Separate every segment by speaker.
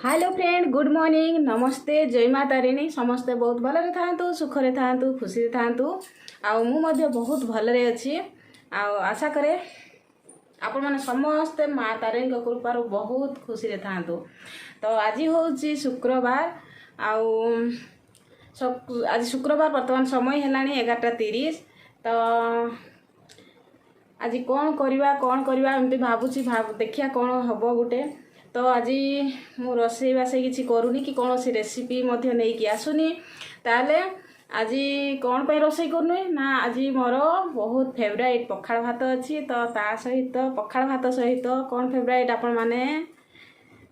Speaker 1: Hello friend, good morning, नमस्ते, जय माँ तारिणी। समस्ते बहुत भलरे थांतु, सुखरे थांतु, खुशी थांतु। आउ मु मध्य बहुत भलरे अछि। आउ आशा करे आपण माने समस्ते माँ तारिणी को कृपारु बहुत खुशी रे थांतु। तो आज होउची शुक्रवार। आउ आज शुक्रवार वर्तमान समय हेलानी 11:30। तो आज कौन करवा एमती भावुची देखिया कौन हबो गुटे। तो आज मु रोसई बासे किसी करूनी कि कौन सी रेसिपी मध्य नहीं कि आसुनी। ताले आज कौन पे रोसई करनु ना, आज मोर बहुत फेवरेट पखाड़ भात अच्छी। तो ता सहित पखाड़ भात सहित कौन फेवरेट आपण माने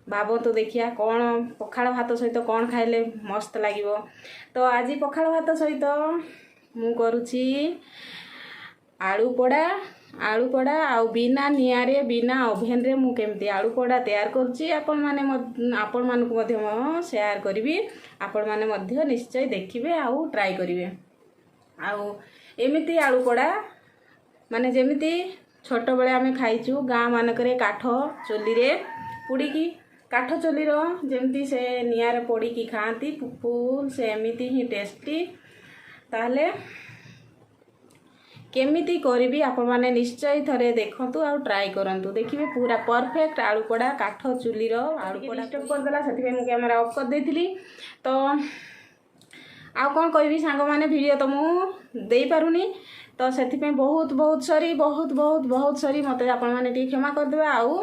Speaker 1: भावतु देखिया कौन पखाड़ भात सहित कौन खाइले मस्त लागिवो। तो आज पखाड़ भात सहित मु करूची आलू पोड़ा आउ बिना निआरे बिना ओभेन रे मु केमती आलू पोड़ा तैयार करूची आपण मानकु मध्य म शेयर करिवि। आपण माने मध्य निश्चय देखिबे आउ ट्राई करिवे। आउ एमिति आलू पोड़ा माने जेमिति छोट बेले आमे खाइचु गाँ मानकरे काठ चुली रे पुड़ीकी, काठ चुली रो जेमिति से निआरे पोड़ीकी खांती फुल से एमिति ही टेस्टी। ताले केमिति करिवि आपण माने निश्चय थरे देखंतु आ ट्राई करंतु, देखिबे पूरा परफेक्ट आलू पोड़ा काठ चुली रो आलू पोड़ा स्टॉप कर देला। सेति मु कैमरा ऑफ कर देथिली। तो आ कोन कहबी सांग माने वीडियो तो मु देई पारुनी। तो सेति पे बहुत सॉरी मते आपण माने टी क्षमा कर देबा। आउ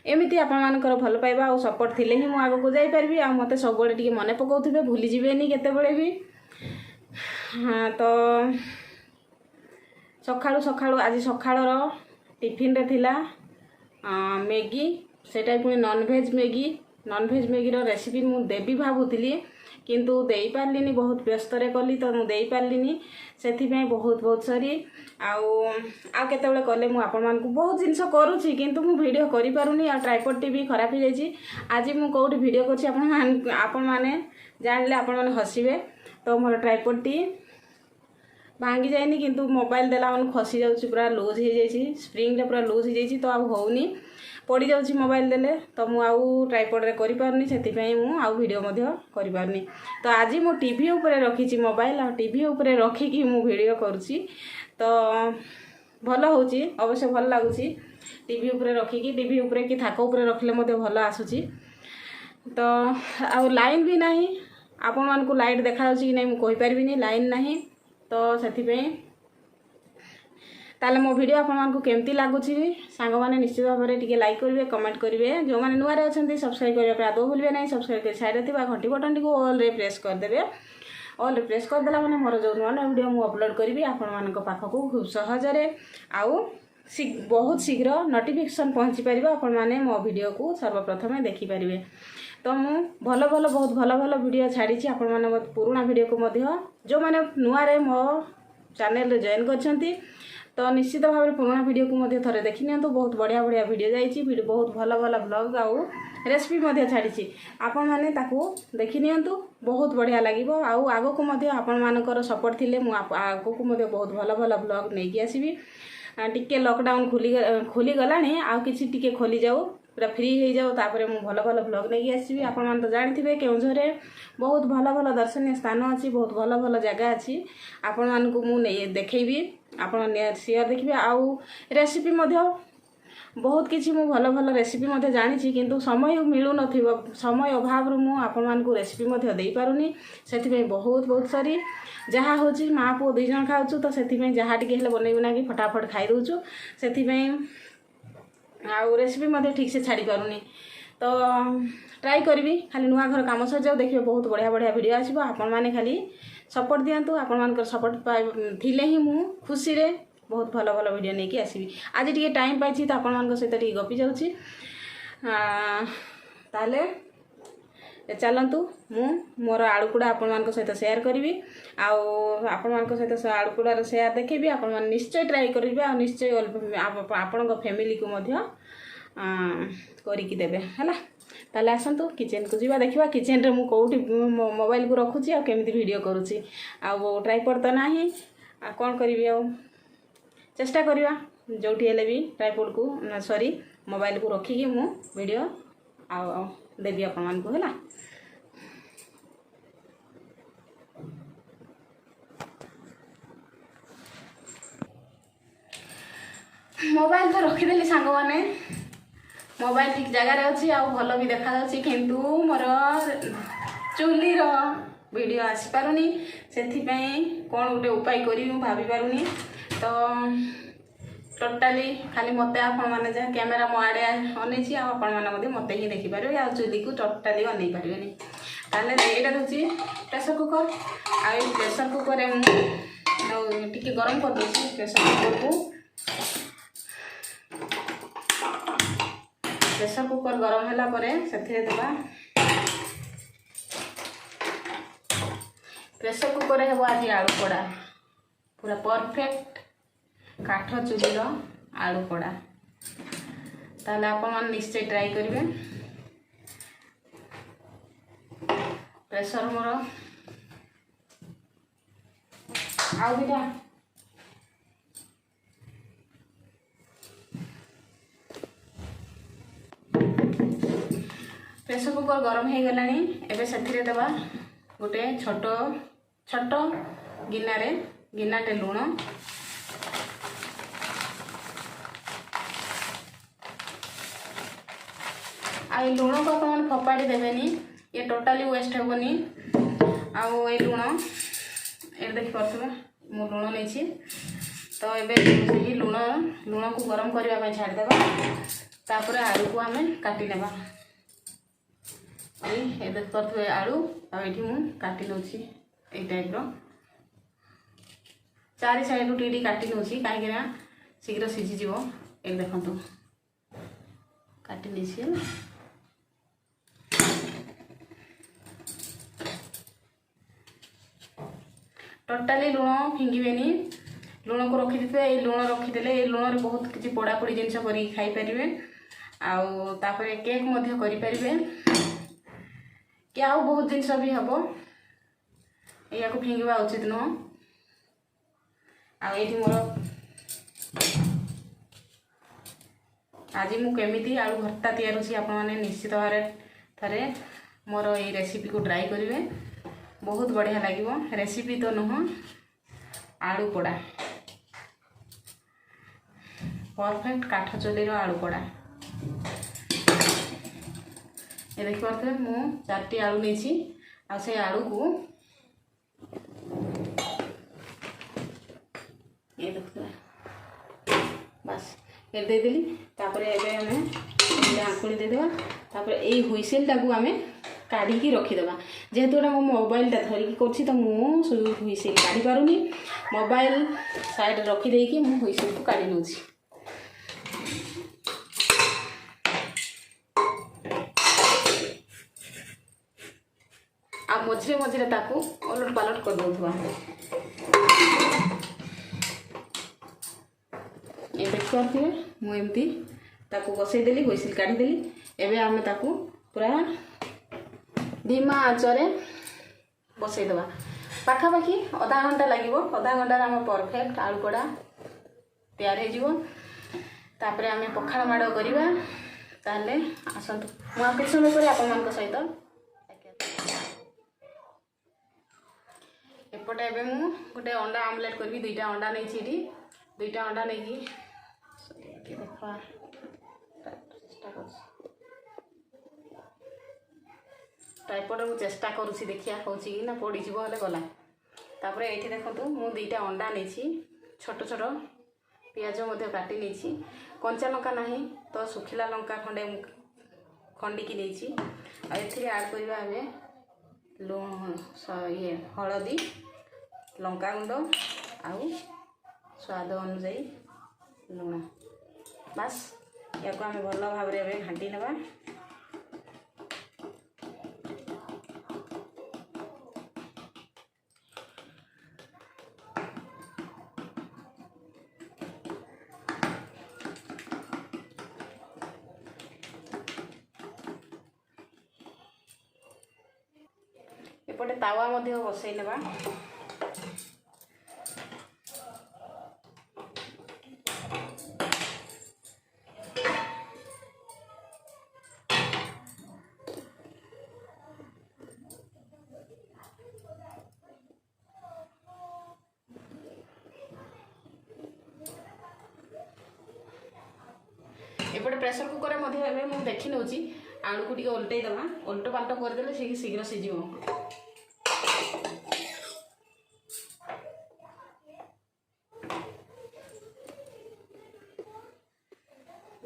Speaker 1: एमिति आपण मानकर भल पाइबा आ सपोर्ट थिले ही मु आगो को जाई परबी। आ मते सब बळे टी मने पकाउथिबे, भूली जिवेनी केते बळे भी। हां, तो सकाळू आज सकाळर टिफिन रे थिला मैगी, सेटा पुनी नॉनवेज मैगी रो रेसिपी मु देबी भाबुतिली किंतु देई पारलिनी, बहुत व्यस्त रे कली तो मु देई पारलिनी। सेथि पे बहुत सॉरी। आ केते बळे कले मु आपण मान को बहुत जिंस करूची किंतु मु वीडियो करि पारुनी। आ ट्राइपॉड टीवी खराब हो जाईची। आज मु कोठी वीडियो करची आपण माने जानले आपण माने हसिबे। तो मोर ट्राइपॉड टी भांगी जाइनी किंतु मोबाइल देला मन खसी जाउची, पूरा लूज हो जाइची, स्प्रिंग रे पूरा लूज हो जाइची। तो आउ होउनी, पड़ी जाउची मोबाइल देले। तो मु आउ ट्राइपॉड रे करि पारनी, सेति पई मु आउ वीडियो मध्य करि पारनी। तो आज मु टीवी ऊपर रखीची मोबाइल, आ टीवी ऊपर रखी कि मु वीडियो करूची। तो भल होउची, अवश्य भल लागुची। टीवी ऊपर रखी कि टीवी ऊपर कि थाक ऊपर रखले मध्य भल आसुची। तो आउ लाइन भी नाही, आपण मान को लाइट देखा जाउची कि नै मु कहि परबिनी, लाइन नाही। तो सेति पे ताले मो वीडियो आपण मान को केमती लागुची सांग माने निश्चित भाव में टिके लाइक करिवे, कमेंट करिवे। जो माने नुआ रे अछंती सब्सक्राइब करिवे पे आदो भूलबे नै। सब्सक्राइब कर साइड रे थिबा घंटी बटन टिको ऑल रे प्रेस कर देबे। ऑल रे प्रेस कर देला माने मोर जो नुआ वीडियो मु अपलोड करिवि आपण मान को पाखा को खूब सहज रे आउ बहुत शीघ्र नोटिफिकेशन पहुंची परिबा। आपण माने मो वीडियो को सर्वप्रथम देखि परिबे। तो मु बहुत भल वीडियो छाड़ी आपण माने पुराना वीडियो को मध्य जो माने नुआ रे मो चैनल रे जॉइन करछंती तो निश्चित भाव में पुराना वीडियो को मध्य थरे देखि नियंतु। बहुत बढ़िया वीडियो जाइछि, वीडियो बहुत भल ब्लॉग आउ रेसिपी मध्य छाड़ी आपण माने ताकू देखि नियंतु, बहुत बढ़िया लागिवो। आउ आगो को मध्य आपण मानकर सपोर्ट थिले मु आगो को मध्य बहुत भल ब्लॉग नै कि आसीबी। टिके लॉकडाउन खुली गलानी, आउ किछि टिके खोली जाऊ, पूरा फ्री हो जाओ, तापर मु भल ब्लॉग नहीं आसबि। आपण मान तो जानिथिबे केउझरे बहुत भल दर्शनीय स्थान अच्छी, बहुत भल जगह अच्छी। आपण मान को मु देखैबी, आपण शेयर देखिबे। आउ रेसिपी मध्य बहुत किछि मु भल रेसिपी मध्य जानिछि किंतु समय मिलु नथिबो, समय अभाव रु मु आपण मान को रेसिपी मध्य देई पारुनी। सेथि पे बहुत सॉरी। जहाँ होची माँ पुओ दुई जन खाउछु, तो सेथि पे जहाँ टिके हेले बनै बुना कि फटाफट खाई दउछु। सेथि पे आउ रेसिपी मध्य ठीक से छाड़ी पारुनी। तो ट्राई करबी, खाली नुआ घर काम सर जाओ, देखिए बहुत बढ़िया वीडियो आसीबो। आपण माने खाली सपोर्ट दियंतु, आपण मानकर सपोर्ट थिले ही मु खुशी रे बहुत भल वीडियो नहीं कि आसीबी। आज टिके टाइम पाइछि तो आपण मानक सहित टिके गपी जाउछि। ताले चलतु मु मोर आलू पोड़ा आपण मानक सहित शेयर करिवि। आपण मानक सहित आलू पोड़ार शेयर देखेबी। आपण मान निश्चय ट्राई करिवे आ निश्चय आपण फैमिली को मध्य करिकी देबे हला। ताले आसंतु किचन को जीवा देखिबा, किचन रे मु कोठी मोबाइल को रखुची आ केमिति वीडियो करूची। आ ट्राइपॉड तो नाही, आ कोन करिवि, आ चेष्टा करिवा जोठी हेले भी ट्राइपॉड को सॉरी मोबाइल को रखिकी मु वीडियो देवी आपण मान को है। मोबाइल तो रखीदेली सांग मैंने मोबाइल ठीक जगार अच्छी आ भल भी देखा किंतु मोर चुली वीडियो आसी पारुनी से कौन गोटे उपाय करी भाभी पारुनी। तो टोटाली खाली मत आपण मैंने जहाँ कैमेरा मो आड़े अनेची आपण मैंने मत ही देखिपारे आ चुली को टोटाली अनै पारे। ताले यहाँ दूसरी प्रेसर कुकर आ प्रेसर कुकर टी गरम कर दूसरी प्रेसर कुकर को। प्रेसर कुकर गरम होला परे सेथिरे देबा प्रेसर कुकर हेबो आज आलू पोड़ा पूरा परफेक्ट काठ चुली आलू पोड़ा। ताले आपण मन निश्चय ट्राई करिवे। प्रेसर मोर आउ दिटा प्रेसर कुकर गरम हो गलानी। एबे सेथिरे देबा गोटे छोट छोट गिनाटे लुण आ लुण को अपन फपाड़ी देबेनी ये टोटाली वेस्ट हेबनी। आउ ए लुण ए देखि परथबे मु लुण नेछि। तो एबे सही लुण को गरम करबा पय छाड़ देबा। तापर आलू को हमें काटी नेबा। ये देख पारे आलू आठी मु काटी नौची ये टाइप चारि साइड टी काटी नौची कहीं शीघ्र सीझीज। ये देखु काटी नहीं टोटाली लुण फिंगेनि। लुण को रखीदे ये लुण रखीदे ये लुण बहुत किसी पोड़ापोड़ी जिनस कर खाई पारे। आपर केक करें कि आउ बहुत जिनस भी हम या फिंगा उचित नुह। आई मोर आज मुझे आलू भर्ता तैयार आपने निश्चित भाव थे मोर ये रेसिपी को ट्राई करेंगे बहुत बढ़िया लगे। रेसिपी तो नुह आलू पोड़ा परफेक्ट काठ चुली आलू पोड़ा। ये देख पारे मु 4टी आलू नहीं से आलू को ये देखते बस ये देदेली। तापर एबे आंकुड़ी देदेबा। तापर ए हुइसेल टाकू आमे काढ़ी रखीदेबा। जेहेतु एटा मो मोबाइल टा धरिकी करछि तो मु हुइसेल काढ़ी पारुनी। मोबाइल साइड रखी देकी मु हुइसेल को काढ़ी नउछि। आ मझे मझे ताकू अलट पालट कर दउथबा। ये देख पारे मु एमती ताकू बसई देली हुइसिल काढ़ी देली। एबे आमे ताकू पूरा धीमा आंचरे बसई देबा। पाखापाखि आधा घंटा लगे। आधा घंटा आम परफेक्ट आलू पोड़ा तैयार हो। तापर आमे पखाड़ माड़ करवा। ताले आसतु मु किछ समय पर आपण मान सहित एपटे एबे मु गोटे अंडा आमलेट करबी। 2टा अंडा नहीं छी। 2टा अंडा नहीं की देखा चेष्टा कर टाइपटे मु चेष्टा करुँची देखिया होची कि ना पड़ी जीव हेले गला। तापर ये देखो मु 2टा अंडा नहीं छोट छोट पियाज काटी नहीं कंचा लंका नहीं तो सुखिला लंका खंडे खंडिकी नहीं। आड करवा ये हलदी लंका गुंड आउ स्वाद अनुजाई लुण बास या आम भल भाव में घाटी नेबा। एपटे तावा मध्य बसई नेबा। प्रेसर कुकर में देखी नौ आलू को टिके ओल्टे दवा ओल्ट पाल्ट करदे से शीघ्र सीझ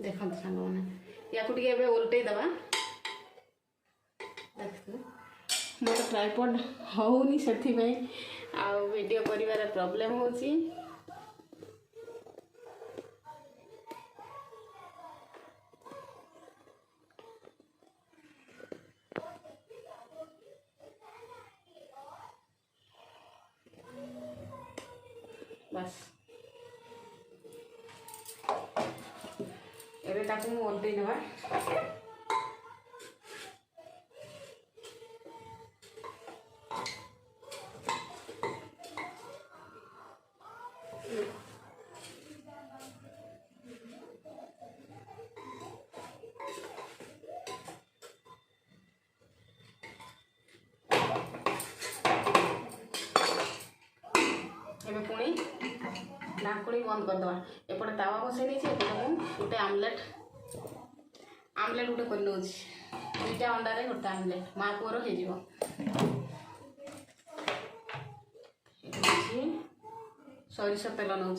Speaker 1: देखो सांग मैंने या टे ओल्टे दवा मोर ट्राइपॉड होनी से वीडियो कर प्रॉब्लम होची बस एबे ताकू ओल्टे नवा पुणी ढाकुणी बंद करदे एपटे तावा बसई नहीं गोटे आमलेट गोटे कर दुईटा अंडारे गोटे आमलेट माँ पुअर हो सरिष तेल नौ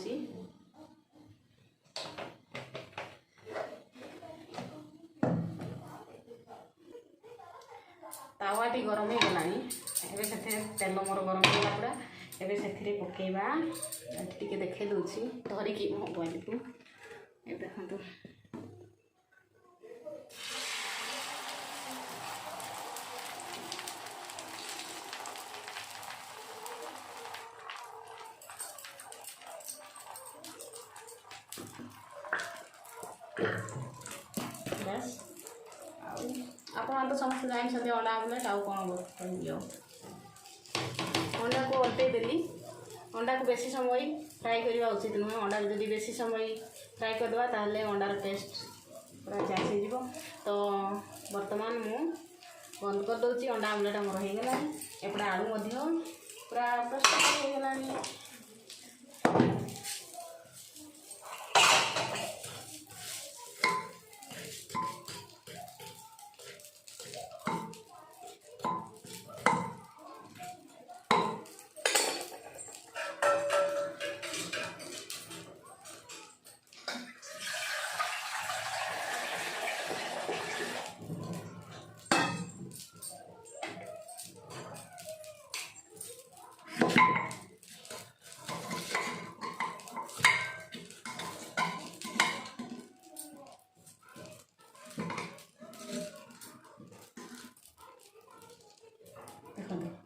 Speaker 1: तावाटी गरम हो गलानी एबे से तेल मोर गरम होगा पूरा एबे से पकेबा टिके देखे दूची धरिकी मोबाइल को ए देखंतु बस आप तो समस्त जानते अंडा आमलेट आउ कौन कह अंडा को ओल्टे देली अंडा को बेसी समय फ्राए करवा उचित नुहे अंडा जब बेसी समय फ्राए करदे ताहले अंडार टेस्ट पूरा चेंज हो तो वर्तमान मु बंद कर दूची अंडा आमलेट आमर हो गला एपटे आलू पूरा प्रस्तुत हो गलानी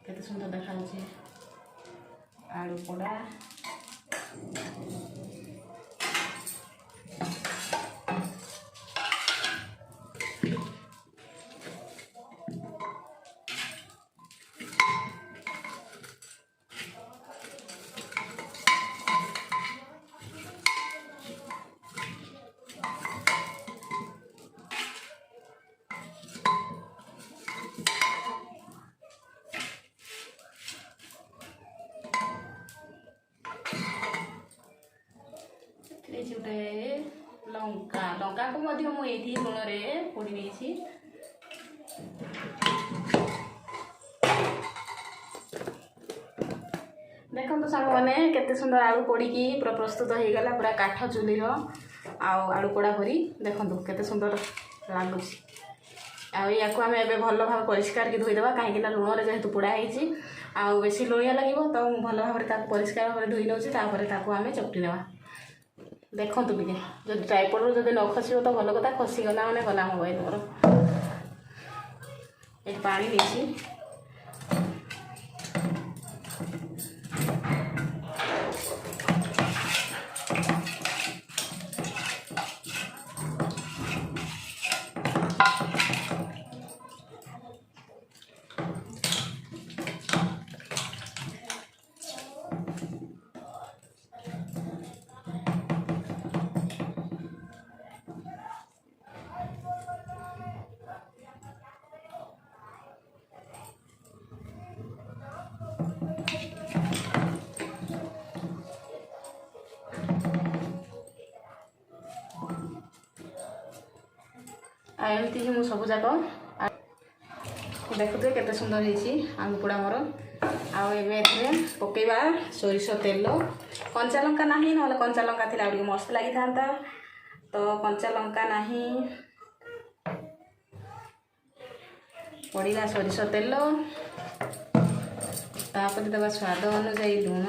Speaker 1: केते सुंदर देखा आलू पोड़ा गोटे लंका लंका को मुझे लुण पोड़ी नहीं देखो सांग मैंने केते सुंदर आलू पोड़ी पूरा प्रस्तुत हो गला पूरा काठ चुलीर आलू पोड़ा भरी देखो केते सुंदर लगुच या आम ए भल भाव परिष्कार की धोईदेवा कहीं लुण जेहेतु पोड़ा होती बेसी लुणिया लगे तो भल भाव परिष्कार भाव धोई नौची आम चकटी नेवा देखु टे जो ट्राइपॉड जब न खसो तो भल कथा खसीगला मैंने गला मोबाइल मोर ये पानी नहीं एमती ही सब जाक देखुए केते सुंदर होती आलू पोड़ा मोर आवे पकेबा सोरिष तेल कंचा लंका नहीं ना कंचा लंका थी मस्त लगी था तो कंचा लंका नहीं पड़ा सोरिष तेल तापर देवा स्वाद अनुजाई लुण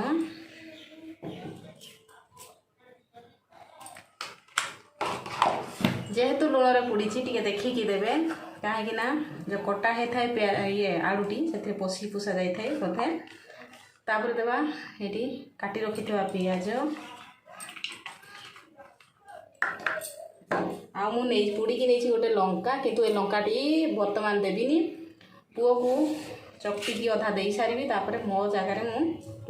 Speaker 1: जेहेतु लुण पुड़ी टी देखिकी देवे कहीं जो कटा होता है ये आलूटी से पशी पुषा जाए बोधे तापर देवा ये काटी रखि पियाज मुझे पुड़ी नहीं गोटे लंका किंतु ये लंकाटी बर्तमान देविनी पुओ को चकटी अधा दे सारी तापर मो जगार मु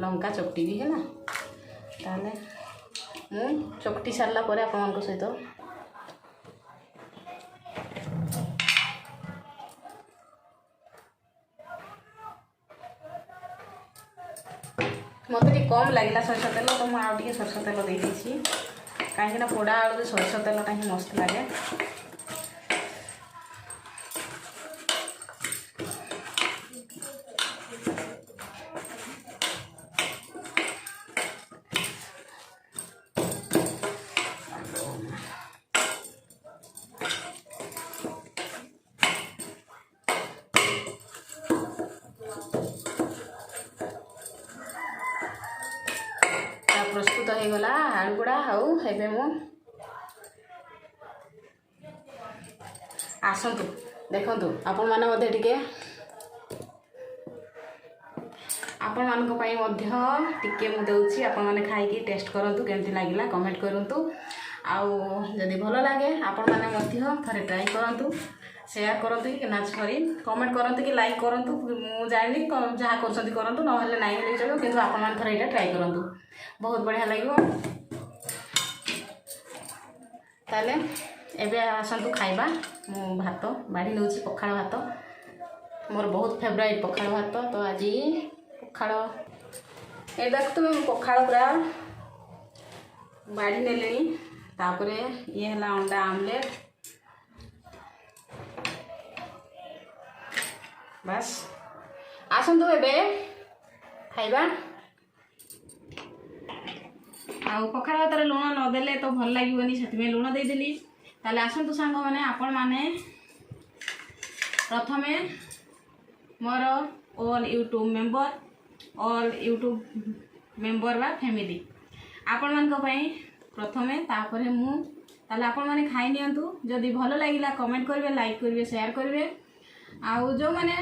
Speaker 1: लंका चकटी है ताले मु चकटी सारा पर आप सहित मत कम लगे सोरिष तेल तो मुझे सोरिष तेल दे कहीं पोड़ा आलू सोरिष तेलटा ही मस्त लगे प्रस्तुत हो गला आलू पोड़ा आवे मु आसतु देखु आपण मैंने टे आपण मान दूसरी आपण मैंने खाई टेस्ट करूँ केमती लगे कमेंट करूँ आदि भल लगे आपण मैंने थे ट्राई करूँ शेयर करूँ कि ना सॉरी कमेंट करूँ कि लाइक करूँ मुझे जानी जहाँ करूँ ना नहीं चलो कि आप थे यहाँ ट्राई करूँ बहुत बढ़िया लगे ताले एबे आसतु खाइबा मु भात बाड़ी नौ पखाड़ भात मोर बहुत फेवरेट पखाड़ भात तो आज पखाड़ ये देख तुम पखाड़ पूरा बाड़ी ने तापर ये है अंडा आमलेट बस आसतु एबे खाइबा आ पखाड़ भात लुण नदेले तो भल लगे से लुण देदेली ताले आसतु सांग मैंने आपण मैंने प्रथमे मोर ऑल यूट्यूब मेंबर बा फैमिली आपण मान प्रथमे तापर मु ताले आपण मैंने खाई नियंतु जदि भल लगिला कमेंट करेंगे लाइक करेंगे शेयर करेंगे आउ जो मैंने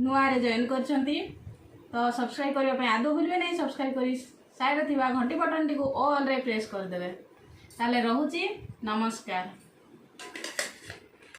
Speaker 1: नुआ जॉइन कर तो सब्सक्राइब करने आदौ भूलिए नहीं सब्सक्राइब कर साइड थी घंटी बटन टी ऑल रे प्रेस करदे ताले रहूची नमस्कार।